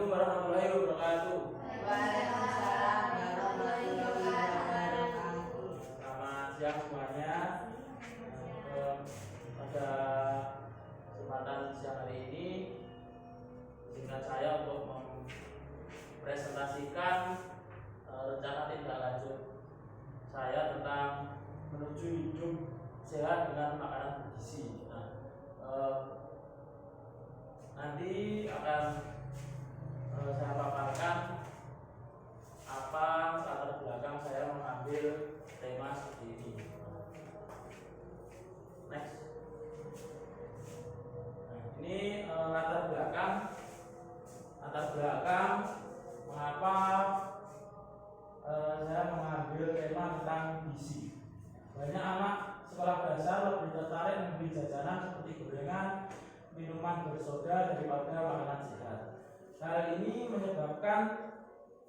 Assalamualaikum warahmatullahi wabarakatuh. Waalaikumsalam warahmatullahi wabarakatuh. Selamat siang semuanya. Pada kesempatan siang hari ini, izinkan saya untuk mempresentasikan rencana tindak lanjut saya tentang menuju hidup sehat dengan makanan bergizi. Nanti akan saya paparkan apa latar belakang saya mengambil tema seperti ini. Next. Ini latar belakang mengapa saya mengambil tema tentang gizi. Banyak anak sekolah dasar lebih tertarik membeli jajanan seperti gorengan, minuman bersoda daripada makanan sehat. Hal ini menyebabkan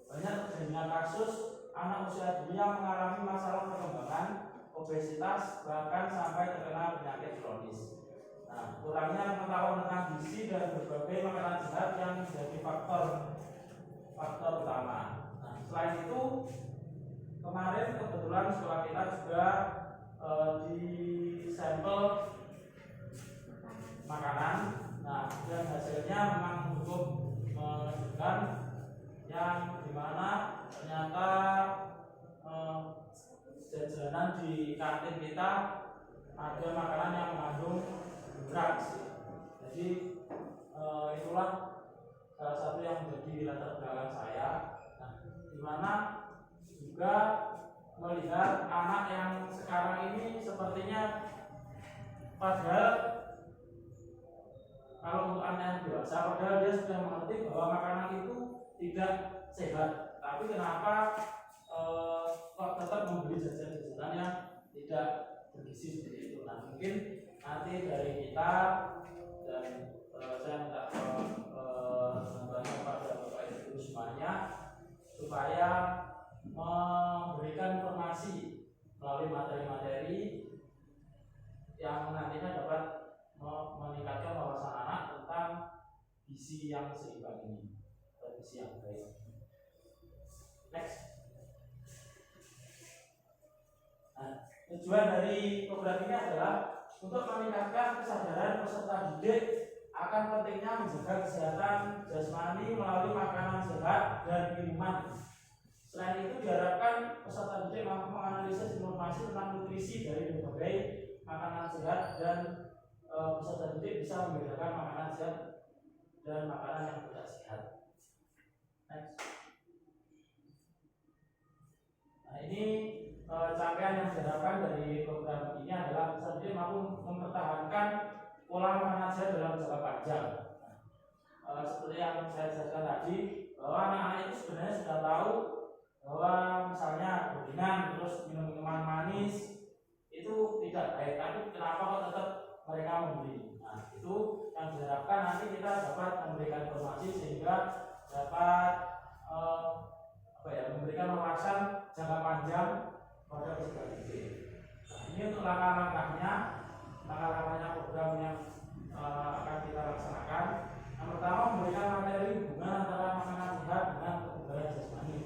banyak terjadinya kasus anak usia dini yang mengalami masalah perkembangan, obesitas, bahkan sampai terkena penyakit kronis. Kurangnya pengetahuan tentang gizi dan berbagai makanan sehat yang menjadi faktor utama. Selain itu, kemarin kebetulan sekolah kita juga di sampel makanan. Dan hasilnya memang cukup menunjukkan yang dimana ternyata jajanan di kantin kita ada makanan yang mengandung drugs. Jadi itulah salah satu yang menjadi latar belakang saya. Dimana juga melihat anak yang sekarang ini sepertinya padahal kalau untuk anak yang dewasa, padahal dia sudah mengerti bahwa makanan itu tidak sehat, tapi kenapa kok tetap membeli jajanan yang tidak bergizi seperti itu? Mungkin nanti dari kita dan saya minta bantuan pada Bapak Ibu semuanya supaya memberikan informasi melalui materi-materi yang nantinya dapat meningkatkan wawasan anak tentang gizi yang seimbang ini, gizi yang baik. Next. Tujuan dari program ini adalah untuk meningkatkan kesadaran peserta didik akan pentingnya menjaga kesehatan jasmani melalui makanan sehat dan minuman. Selain itu diharapkan peserta didik mampu menganalisis informasi tentang nutrisi dari berbagai makanan sehat dan peserta didik bisa membedakan makanan sehat dan makanan yang tidak sehat. Next. Ini capaian yang diharapkan dari program ini adalah peserta didik mampu mempertahankan pola makanan sehat dalam jangka panjang. Seperti yang saya jelaskan tadi, bahwa anak-anak itu sebenarnya sudah tahu bahwa misalnya gorengan terus minum-minuman manis itu tidak baik, tapi kenapa kok tetap mereka membeli? Itu yang diharapkan nanti kita dapat memberikan informasi sehingga dapat memberikan wawasan jangka panjang pada peserta didik. Ini untuk langkah-langkahnya program yang akan kita laksanakan. Yang pertama, memberikan materi hubungan antara makanan sehat dengan kebugaran jasmani.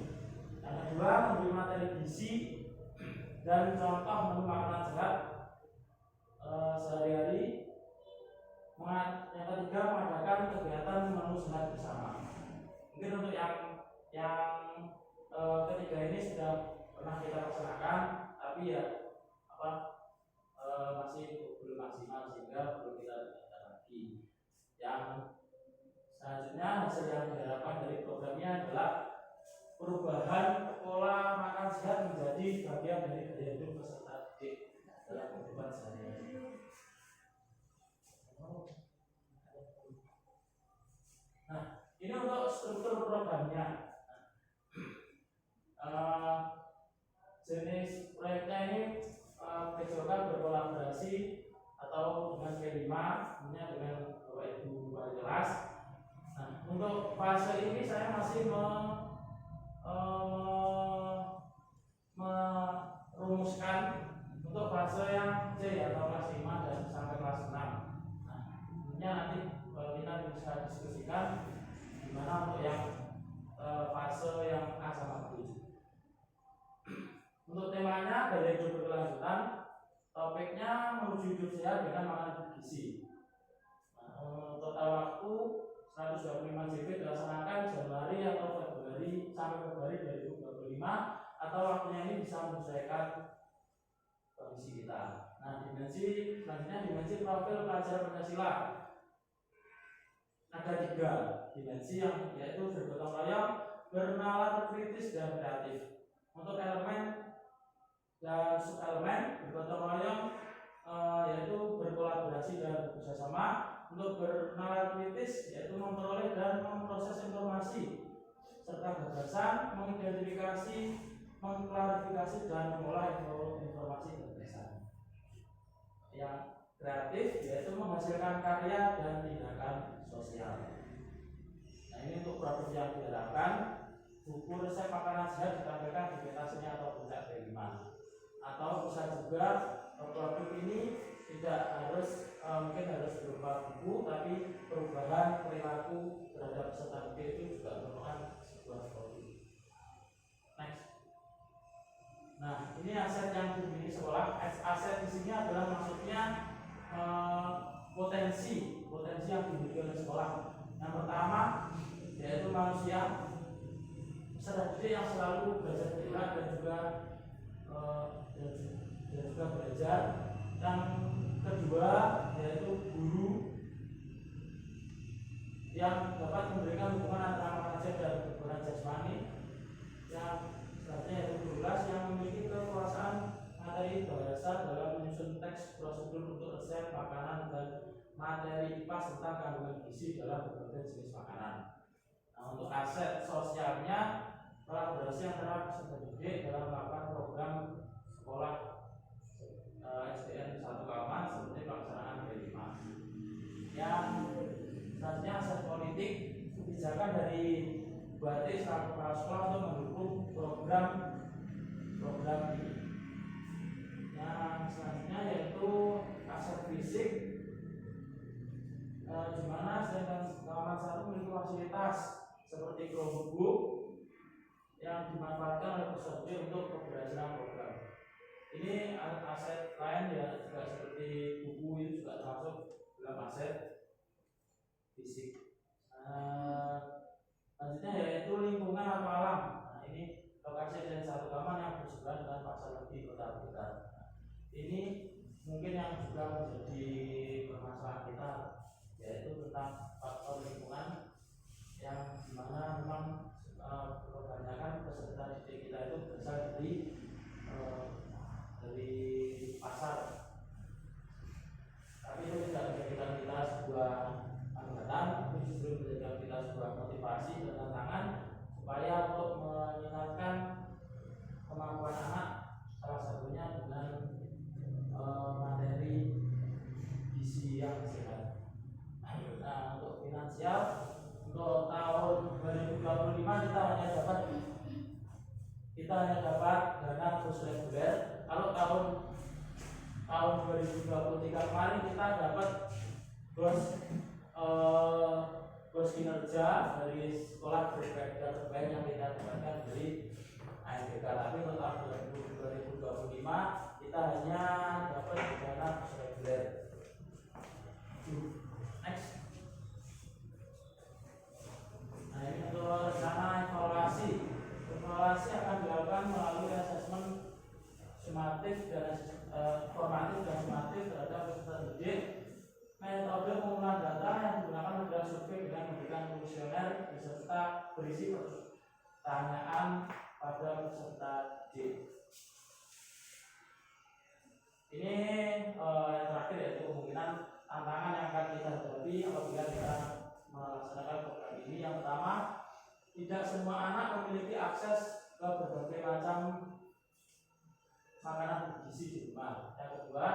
Yang kedua, memberi materi gizi dan contoh menu makanan sehat sehari-hari. Yang ketiga, mengadakan kegiatan menu sehat bersama. Mungkin untuk yang ketiga ini sudah pernah kita laksanakan, tapi masih belum maksimal sehingga perlu kita tingkatkan lagi. Yang selanjutnya, hasil yang diharapkan dari programnya adalah perubahan pola makan sehat menjadi bagian dari gaya hidup peserta didik dalam kehidupan sehari-hari. Ini untuk struktur programnya. Jenis proyeknya ini Kejokan berkolaborasi atau dengan P5, tentunya dengan Bapak Ibu Wali Kelas. Untuk fase ini saya masih merumuskan untuk fase yang C atau kelas 5 dan sampai kelas 6. Tentunya nanti kita bisa diskusikan Dimana untuk yang fase yang A sama B. Untuk temanya gaya hidup berkelanjutan, topiknya menuju hidup sehat dengan makanan bergizi. Total waktu 125 JP dilaksanakan Januari atau Februari sampai Februari 2025, atau waktunya ini bisa menyesuaikan kondisi kita. Nah, dimensi selanjutnya dimensi profil pelajar Pancasila. Ada 3 dimensi yang yaitu bergotong royong, bernalar kritis dan kreatif. Untuk elemen dan subelemen bergotong royong yaitu berkolaborasi dan bekerjasama. Untuk bernalar kritis yaitu memperoleh dan memproses informasi serta gagasan, mengidentifikasi, mengklarifikasi dan mengolah informasi gagasan. Yang kreatif yaitu menghasilkan karya dan tindakan sosial. Nah, ini untuk produk yang diharapkan. Buku resep makanan sehat ditampilkan di pentasenya atau puncak B5. Atau bisa juga produk ini tidak harus mungkin harus berupa buku, tapi perubahan perilaku terhadap peserta didik itu juga merupakan sebuah produk. Next. Nah, ini aset yang dimiliki sekolah. Aset di sini adalah maksudnya potensi yang dimiliki oleh sekolah. Yang pertama yaitu manusia peserta didik yang selalu belajar bergerak dan juga belajar. Yang kedua yaitu guru yang dapat memberikan hubungan antara mengajar dan kebutuhan jasmani. Yang selanjutnya yaitu guru kelas yang memiliki kekuasaan materi bahasa dalam menyusun teks prosedur untuk resep makanan dan materi pas tentang kandungan gizi dalam berbagai jenis makanan. Nah, untuk aset sosialnya kolaborasi antara peserta didik dalam melakukan program sekolah SDN 1 Kauman seperti pelaksanaan B5. Yang selanjutnya aset politik, kebijakan dari Bupati selaku kepala sekolah untuk mendukung program ini. Yang selanjutnya yaitu aset fisik, di mana SDN Kauman 1 memiliki fasilitas seperti Chromebook yang dimanfaatkan oleh peserta untuk keberhasilan program. Ini aset lain ya juga seperti buku, itu juga termasuk dalam aset fisik. Selanjutnya yaitu lingkungan atau alam. Nah, ini lokasi SDN 1 Kauman yang bersebelahan dengan Pasar Legi Kota Blitar. Ini mungkin yang juga menjadi permasalahan kita, yaitu tentang faktor lingkungan yang dimana memang kebanyakan peserta didik kita itu berasal dari pasar, tapi itu tidak menjadikan kita sebuah hambatan, tapi justru menjadikan kita sebuah motivasi dan tantangan supaya untuk meningkatkan kemampuan anak, salah satunya dengan materi gizi yang sehat. Nah, untuk finansial untuk tahun 2025 kita hanya dapat dana kurs reguler. Kalau tahun 2023 kemarin kita dapat bos kinerja dari sekolah terbaik yang kita dapatkan dari ASBK. Tapi untuk tahun 2025 kita hanya dapat dana kurs reguler. Next. Nah, ini untuk rencana evaluasi. Evaluasi akan dilakukan melalui asesmen sumatif dan formatif dan sumatif terhadap peserta didik. Metode pengumpulan data yang digunakan adalah survei dengan memberikan kuesioner beserta berisi pertanyaan pada peserta didik. Ini yang terakhir yaitu kemungkinan tantangan yang akan kita hadapi apabila kita melaksanakan program ini. Yang pertama, tidak semua anak memiliki akses ke berbagai macam makanan bergizi di rumah. Yang kedua,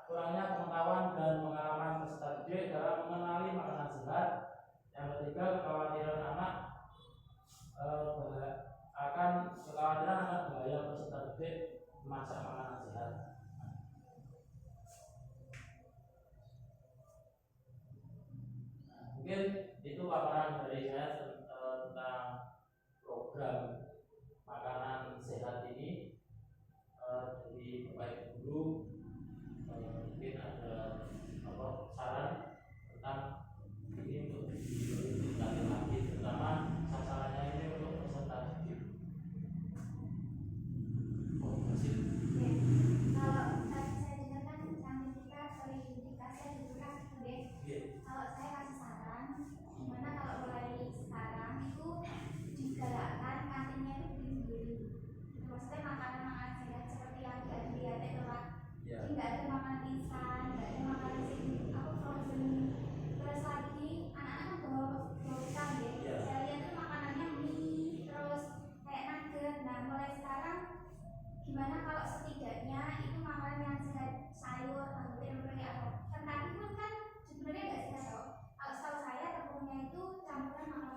kurangnya pengetahuan dan pengalaman peserta didik dalam mengenali makanan sehat. Yang ketiga, kekhawatiran anak akan bahaya peserta didik memasak makanan sehat. Mungkin itu paparan dari saya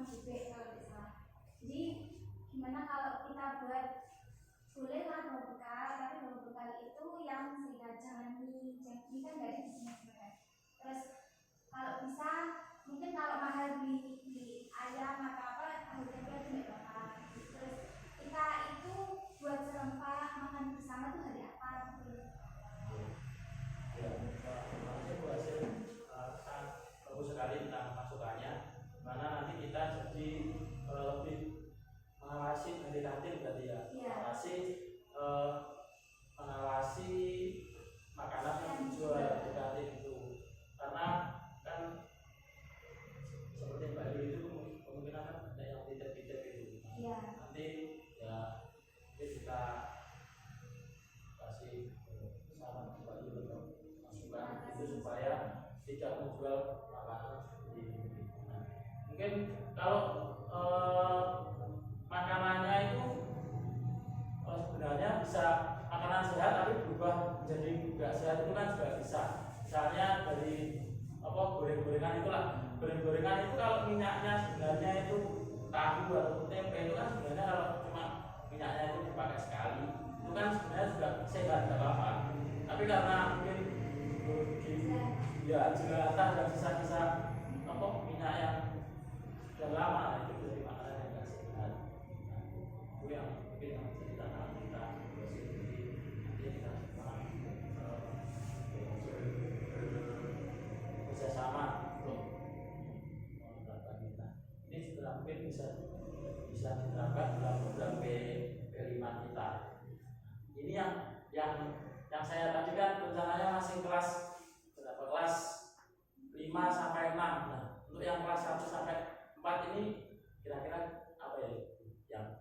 masih B kalau tidak salah. Jadi gimana kalau kita buat bolehlah bawa bekal, tapi bawa bekal itu yang sehat, jangan mie kan nggak ada di sini sebenarnya. Terus kalau bisa mungkin kalau mahal beli ayam atau apa tahu tempe itu nggak apa-apa. Terus kita itu buat serempak makan bersama tuh hari apa gitu. Ya, terima kasih Bu Hasil, sangat bagus sekali tentang masukannya. Mana nanti kita jadi lebih mengawasi dari kantin berarti ya, mengawasi makanan yang dijual di kantin itu, karena kan seperti Mbak Yu itu kemungkinan kan ada yang titip-titip itu. Nanti ya kita kasih saran Mbak Yu untuk masukan itu supaya tidak menjual makanan seperti ini. Nah, mungkin kalau makanannya itu sebenarnya bisa makanan sehat tapi berubah menjadi nggak sehat itu kan juga bisa. Misalnya dari goreng-gorengan itulah, goreng-gorengan itu kalau minyaknya sebenarnya itu tahu atau tempe itu kan sebenarnya kalau cuma minyaknya itu dipakai sekali itu kan sebenarnya juga sehat nggak apa-apa. Tapi karena mungkin ya jelatah dan sisa-sisa minyak yang sudah lama itu jadi makanan yang nggak sehat. Itu yang mungkin yang bisa ditanam kita kita semua bekerjasama untuk menerapkan kita. Ini juga mungkin bisa diterapkan dalam program P5 kita. Ini yang saya tadi kan rencananya masih kelas 5 sampai 6. Nah, untuk yang kelas 1 sampai 4 ini kira-kira apa ya yang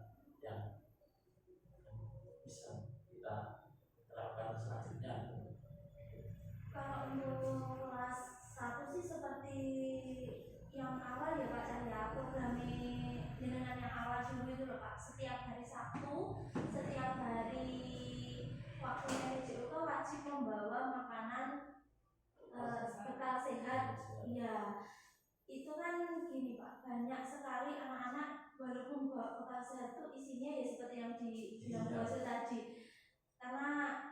bisa kita terapkan selanjutnya? Kalau untuk kelas 1 sih seperti yang awal ya Pak Cahya, programnya dengan yang awal dulu itu loh Pak. Setiap hari Sabtu, setiap hari waktunya PJOK wajib membawa makanan bekal sehat. Iya, itu kan gini Pak, banyak sekali anak-anak walaupun bawa bekal sehat itu isinya ya seperti yang dibilang Bu Hasil tadi. Karena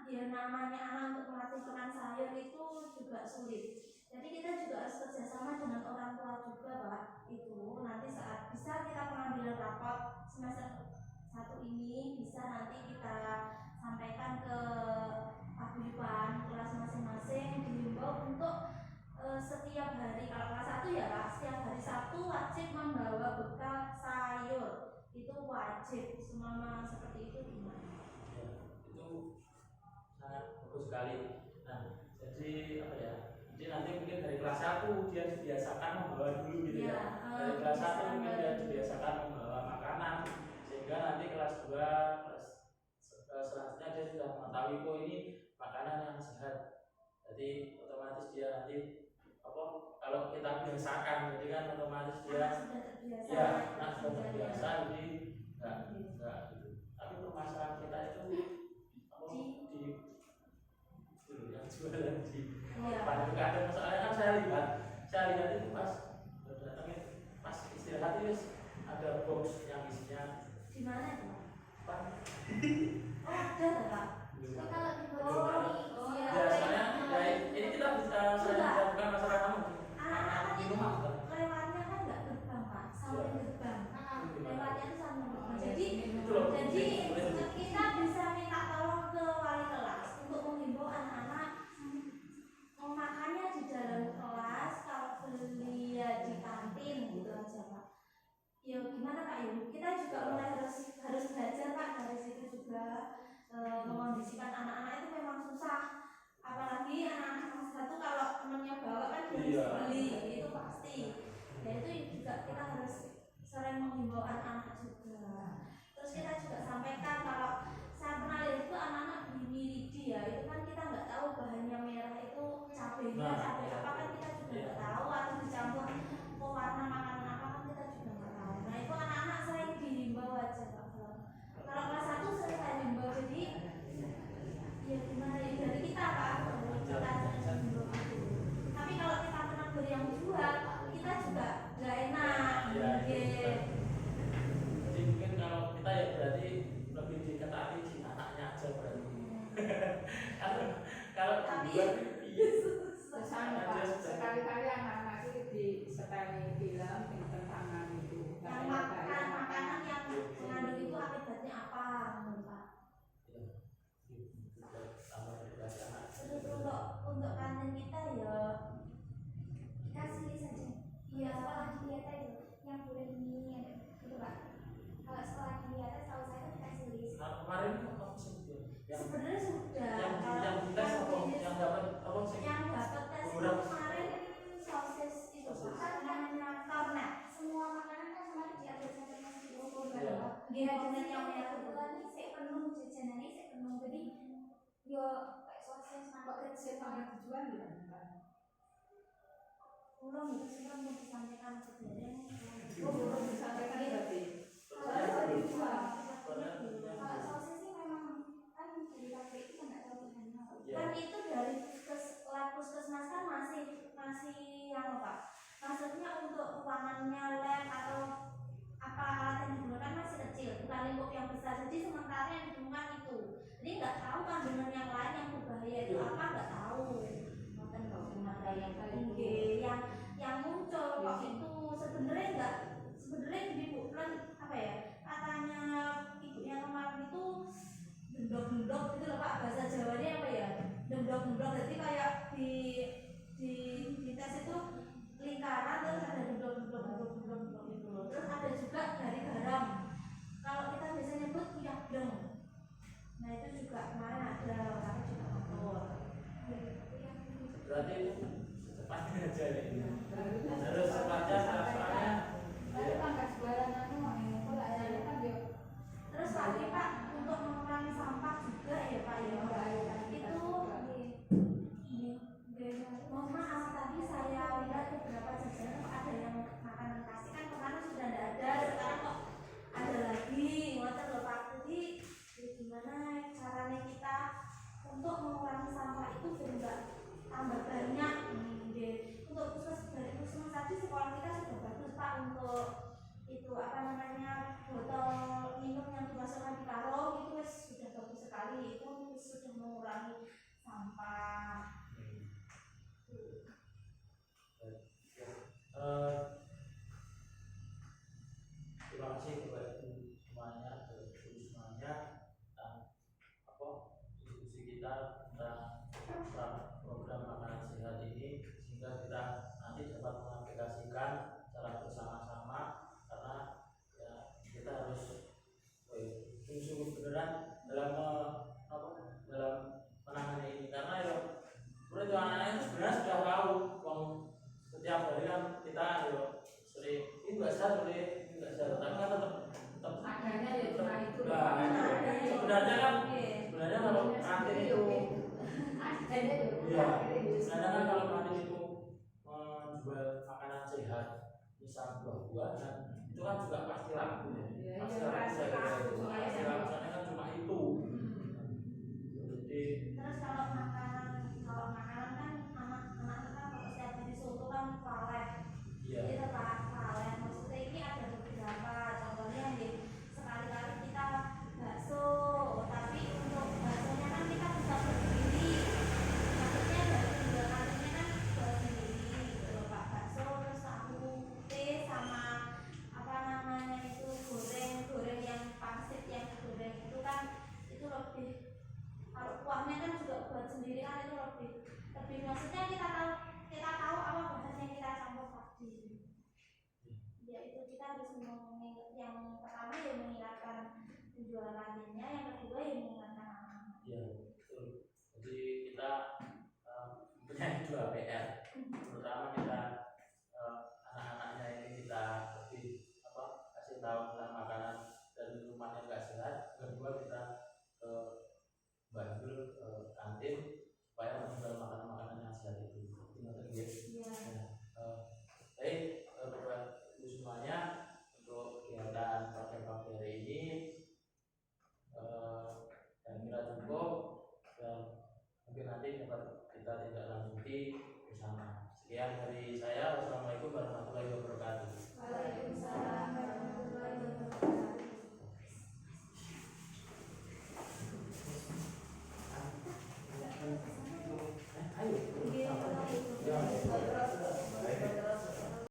ya namanya anak untuk melatih makan sayur itu juga sulit. Jadi kita juga harus kerjasama dengan orang tua juga Pak. Itu nanti saat bisa kita pengambilan rapot semester 1 ini bisa nanti kita sampaikan ke paguyuban kelas masing-masing, dihimbau untuk setiap hari, kalau kelas 1 ya Pak, setiap hari Sabtu wajib membawa bekal sayur. Itu wajib, semua seperti itu gimana? Ya, itu sangat bagus sekali. Nah, jadi apa ya? Jadi nanti mungkin dari kelas 1 dia dibiasakan membawa dulu gitu ya. Dari kelas 1 mungkin dia dibiasakan membawa makanan, sehingga nanti kelas 2, kelas selanjutnya dia sudah mengetahui kok ini makanan yang sehat. Jadi otomatis dia nanti kalau kita biasakan, jadi kan otomatis dia sudah terbiasa, jadi enggak gitu. Tapi permasalahan kita itu yang jualan di depan juga ada masalahnya kan. Saya lihat itu pas datangnya pas istirahat itu ada box yang isinya di mana itu Pak? Oh ada Pak. Kalau di bawah biasanya ini kita bisa saya bukan masalah kamu. Anak-anak di rumah kan? Lewatnya kan nggak gerbang Pak, samping gerbang. Lewatnya itu samping gerbang. Jadi kita bisa minta tolong ke wali kelas untuk menghimbau anak-anak memakannya di dalam kelas, kalau beli ya di kantin gitu aja Pak. Ya gimana Pak ya? Kita juga mulai harus belajar Pak dari situ juga. Mengondisikan anak-anak itu memang susah, apalagi anak-anak kelas 1 kalau temennya bawa kan harus beli, itu pasti. Ya itu juga kita harus sering menghimbau anak-anak juga. Terus kita juga sampaikan kalau saya pernah lihat itu anak-anak beli milidi ya, itu kan kita nggak tahu bahannya merah itu cabenya cabai apa kan kita juga nggak tahu, atau dicampur pewarna makanan apa kan kita juga nggak tahu. Nah itu anak-anak sering dihimbau aja Pak. Kalau kelas 1 sering saya himbau, jadi ya gimana ya dari kita Pak, kita himbau itu. Tapi kalau kita menegur yang jual, kita juga nggak enak Kemudian yang kebetulan ini saya penuh jajanan ini saya penuh jadi yo kayak sosis Kok kecil banget tujuan ya? belum itu sih mau disampaikan sebenarnya. Oh, belum disampaikan berarti. Kalau sosis sih memang kan dari KPI kan nggak tahu bahannya apa. Iya. Kan itu dari lab puskesmas kan masih yang apa? Maksudnya untuk ruangannya lab atau apa alat yang digunakan masih kecil, bukan lingkup yang besar. Jadi sementara yang ditemukan itu, jadi nggak tahu kandungan yang lain yang berbahaya itu apa nggak tahu. Bahkan kalau ada yang muncul kok itu sebenarnya ibu kan apa ya katanya ibunya kemarin itu dendok-dendok gitu loh Pak, bahasa Jawanya apa ya, dendok-dendok, jadi kayak di tes itu lingkaran terus ada dendok-dendok gitu loh. Terus ada juga dari garam, kalau kita biasanya nyebut kuyak bleng, nah itu juga kemarin ada orang juga motor. Berarti cepatnya aja ya ini. Terus cepatnya soalnya Terus lagi Pak untuk mengurangi sampah juga ya Pak ya, itu mohon maaf tadi saya lihat beberapa jajanan kok ada yang makanan kasih kan kemarin sudah tidak ada, sekarang kok ada lagi ngoten loh Pak. Jadi gimana caranya kita untuk mengurangi sampah itu biar nggak tambah banyak. Untuk dari puskesmas tadi sekolah kita sudah bagus Pak untuk itu apa namanya botol minum yang dimasukkan di karung itu sudah bagus sekali, itu sudah mengurangi sampah. Terima kasih kepada semuanya, tentang diskusi kita tentang program makanan sehat ini, sehingga kita nanti dapat mengaplikasikan secara bersama-sama, karena ya, kita harus sungguh-sungguh beneran dalam menangani ini, karena ya menurut anak-anak itu sebenarnya sudah tahu setiap hari kan kita sering ini nggak sehat boleh ini nggak sehat, tapi kan tetap Adanya ya cuma itu. sebenarnya kalau kantin itu iya, sebenarnya kan kalau kantin itu menjual makanan sehat, misal buah-buahan, itu kan juga pasti laku ya. Pasti laku soalnya kan cuma itu. Jadi Terus kalau makanan kan anak-anak kan kalau setiap hari soto kan palet. iya. Jadi tetap palet. Maksudnya ini ada beberapa contohnya nih, sekali-kali kita bakso, tapi untuk baksonya kan kita bisa berdiri. Maksudnya dari penjualannya kan buat sendiri gitu loh Pak. Bakso terus tahu putih sama apa namanya itu goreng yang pangsit yang digoreng itu kan itu lebih, kalau kuahnya kan juga buat sendiri kan itu lebih maksudnya kita tahu apa bahan yang kita campur tadi. Ya itu kita harus yang pertama ya mengingatkan penjual kantinnya, yang kedua ya mengingatkan anak-anak. Iya, betul. Jadi kita punya dua PR. Pertama kita anak-anaknya ini kita lebih kasih tahu tentang makanan dan minuman yang nggak sehat. Kedua kita banjur kantin supaya menjual makanan-makanan yang sehat itu. Iya. Baik, buat ibu semuanya, untuk kegiatan pakai hari ini saya kira cukup, dan mungkin nanti dapat kita tidak lanjuti bersama. Sekian dari saya. Wassalamualaikum warahmatullahi wabarakatuh. Waalaikumsalam warahmatullahi wabarakatuh. Ayo.